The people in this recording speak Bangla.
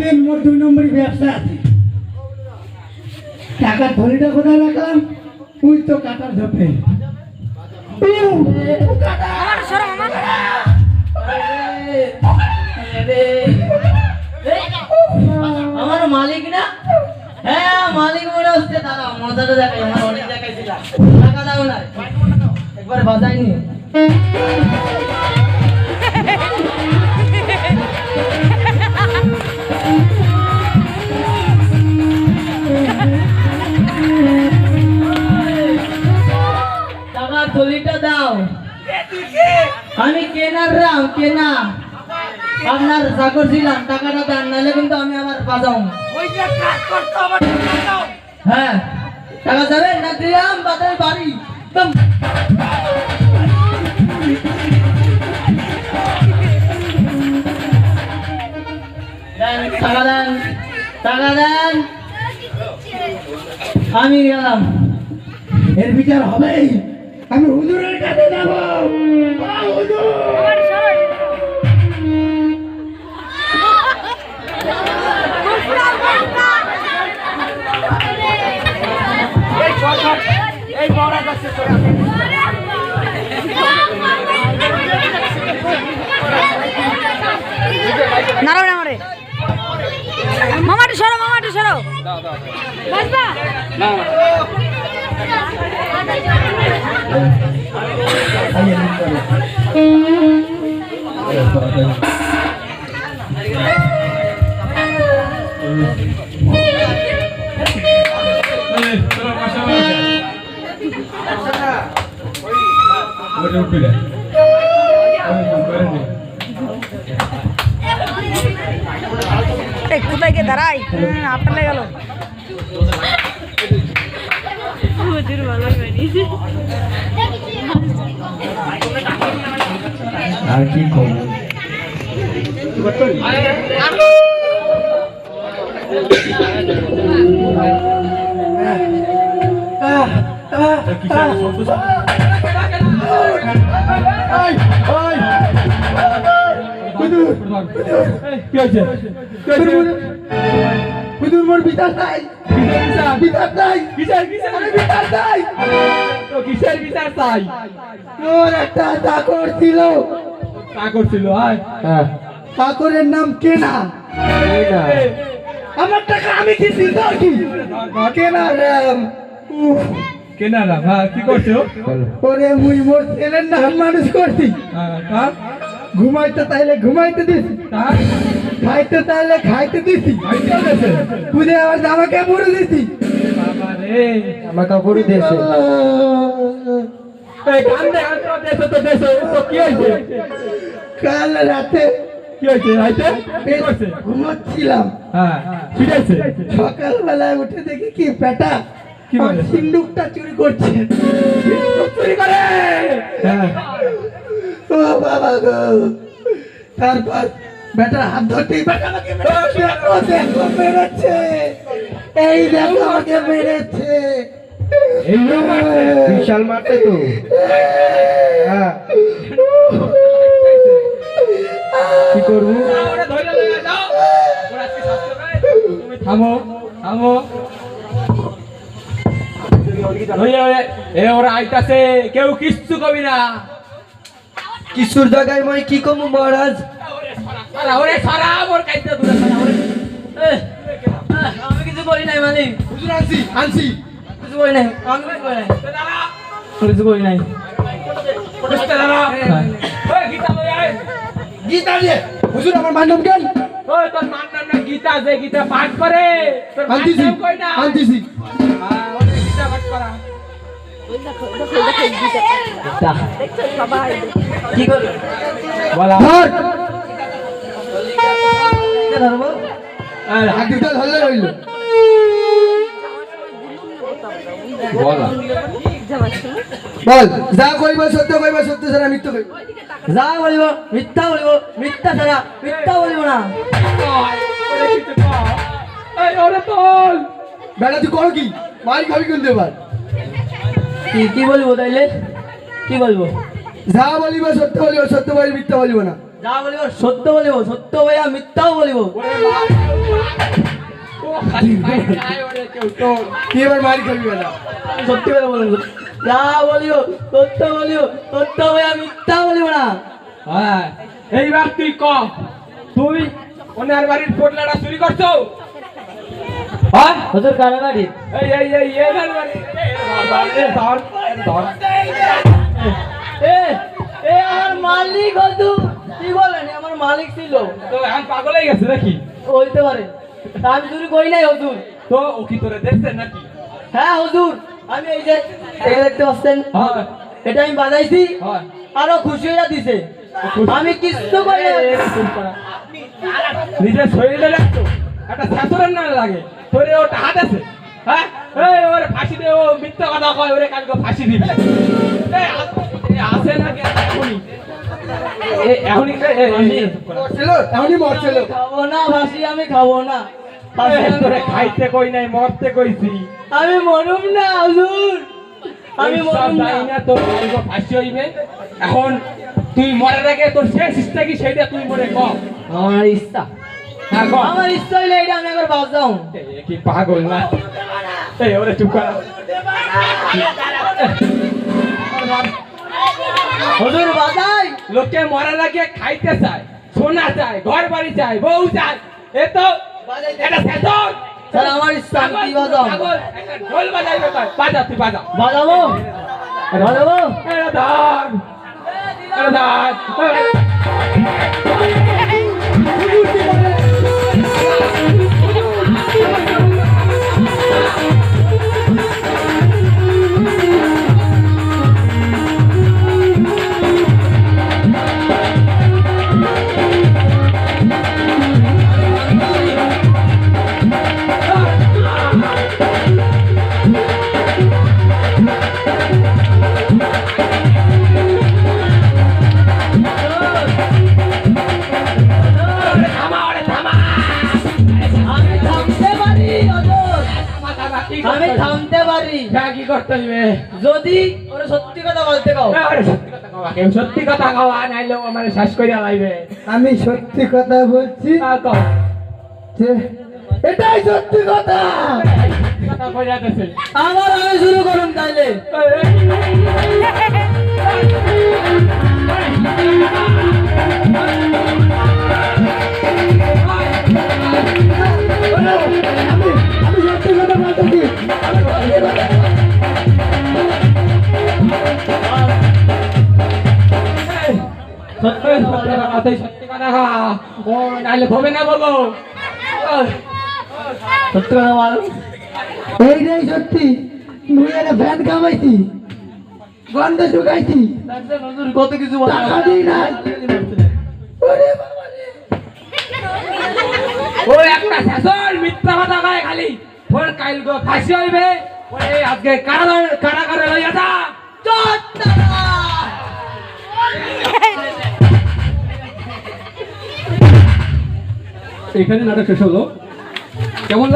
একদিন মোর 2 নম্বরই ব্যবসা আছে। টাকা থলিটা কোথায় রাখলাম? তুই তো কাটার ঝোপে। আমার মালিক না? হ্যাঁ মালিক মনে হচ্ছে। দাদা মজাটা দেখাই, আমার অনেক দেখাইছিলাম। টাকা দাও না, একবার বাজাইনি। টাকা থলিটা দাও। আমি কেনার রাম কেনা, আপনার চাকর ছিলাম। টাকাটা দেন, নাহলে কিন্তু আমি আবার বাজাও। হ্যাঁ টাকা যাবে না দিলাম বাজার বাড়ি একদম। টাকা দেন, টাকা দেন। আমি গেলাম। এর বিচার হবেই। আমি হুজুরের কাছে যাব। নাড়ো না মারে মামাটি সরো, মামাটি সরো। বাসবা না কোথায় গিয়ে দাঁড়াই? আপনার গেল আর কি করবো? হুজুর মোর বিচার নাই, বিচার নাই, বিচার বিচার নাই। তো কিসের বিচার চাই? তোর একটা চাকর ছিল। চাকর ছিল? চাকরের নাম কেনা। আমার টাকা আমি দিছি তো কি? কেনা রাম। কেনা রাম? হ্যাঁ কি করছো? ওরে মুই মোর ছেলের নাম মানুষ করছি। ঘুমাইতে তাইলে ঘুমাইতে দিছি, খাইতে তাইলে খাইতে দিছি, পুজো আবার জামা কাপড় দিছি। জামা কাপড়ই দিয়েছে। কাল রাতে কি হয়েছে? ঘুমাচ্ছিলাম, সকালবেলায় উঠে দেখি কি বেটা সিন্দুকটা চুরি করছে। চুরি করে ও বাবা গো। তারপর বেটার হাত ধরতেই বেটা আমাকে মেরেছে। এই দেখো আমাকে মেরেছে। বিশাল মারতে তো। কি করবো? থামো থামো। ওরা আইতাছে, কেউ কিচ্ছু কবি না। কিছুর জায়গায় মই কি কমু মহারাজ? আমি কিছু করি নাই মালিক। আনছি কিছু করি নাই, আমি কিছু করি নাই। গীতা দিয়ে হুজুর আমার মান্ডম কেন? তোর মান নাম না গীতা, যে গীতা পাঠ করে তোর আনতিছি আনতিছি। গীতা পাঠ করা কি করবে বলা ধরবো? হাতিটা ধরলে রইল। বলা বল যা কইবা সত্য কইবা, সত্য ছাড়া মিথ্যা কইবা। যা বলিব মিথ্যা বলিব, মিথ্যা ছাড়া মিথ্যা বলিব না। বেটা তুই করো কি? মারি খাবি কিন্তু এবার। কি বলবো তাইলে? কি বলবো? যা বলিবা সত্য বলিব, সত্য বলি মিথ্যা বলিব না। যা বলিব সত্য বলিব, সত্য বলিয়া মিথ্যাও বলিব। কি এবার মারি খাবি বেলা সত্যি কথা বলবো, যা বলিও সত্য ভাই, আমি মিথ্যা বলিব না। হ্যাঁ এইবার তুই ক, তুই ওনার বাড়ির পোটলাটা চুরি করছো? হ্যাঁ হুজুর কার বাড়ি? এই এই এই এনার বাড়ি, ধর ধর। এ এ আমার মালিক হুজুর, কি বলেন, এ আমার মালিক ছিল। তো এখন পাগল হয়ে গেছে নাকি? হইতে পারে, তা আমি চুরি করি নাই হুজুর। তো ও কি তোরে দেখছে নাকি? হ্যাঁ হুজুর, আমি এই যে এটা দেখতে পাচ্ছেন, হ্যাঁ এটা আমি বাজাইছি, হ্যাঁ আরো খুশি হয়ে দিছে। আমি কিচ্ছু করি নাই। নিজের শরীরে লাগতো একটা শাশুড়ের না লাগে, তোরে ওটা হাত আছে। হ্যাঁ এই ওরে ফাঁসি দে, ও মিথ্যা কথা কয়, ওরে কালকে ফাঁসি দিবে। আসে না কি এখনই? এখনই এমনই মরছিল খাবো না ফাঁসি, আমি খাবো না ফাঁসি, তোরে খাইতে কই নাই, মরতে কইছি। আমি মরুম না হুজুর, আমি আমি মরুম না। জানি না তোর কালকে ফাঁসি হইবে। এখন তুই মরার আগে তোর শেষ ইচ্ছা কি সেইটা তুই মরে ক। আমার ইচ্ছা, হ্যাঁ ক। আমার ইচ্ছা হইলে এটা আমি একবার বাজাও। এ কি পাগল না? এই ওরে চুপ কর। হুজুর বাজাই, লোকে মরার আগে খাইতে চায়, সোনা চায়, ঘর বাড়ি চায়, বউ চায়। এ তো এটা শেষর। স্যার আমার ইচ্ছা, আমি কি বাজাও? পাগল, একটা ঢোল বাজাইবে কয়। বাজা তুই বাজা। বাজাবো বাজাবো। এটা ধর, এটা ধর। থামা, ওরে থামা। আমি থামতে পারি হুজুর, থামা, থামা, কি আমি করতে হইবে? থামতে পারি হ্যাঁ, কি করতে হইবে? যদি ওরা সত্যি কথা বলতে কাও। আরে সত্যি কথা কওয়া, কেউ সত্যি কথা কওয়া নাইলে আমার শ্বাস করিয়া লাইবে। আমি সত্যি কথা বলছি কও। যে এটাই সত্যি কথা কথা কইয়া দেছে। আমার আমি শুরু করুন তাইলে। আমি সত্যি কথা বলতেছি সত্যি কথা কওয়া, ও নাইলে হবে না বলো। সত্যি কথা বল। এইটাই সত্যি মুই একটা ফ্যান কামাইছি গন্ধ ঢুকাইছি দেখছেন হুজুর কত কিছু বলে। টাকা দিই নাই। ওরে বাবা রে। ও একটা শাসন মিথ্যা কথা কয় খালি। ওর কাইল গো ফাঁসি হইবে, ওরে আজকে কারাগারে লইয়া যা। এখানে নাটক শেষ হলো। কেমন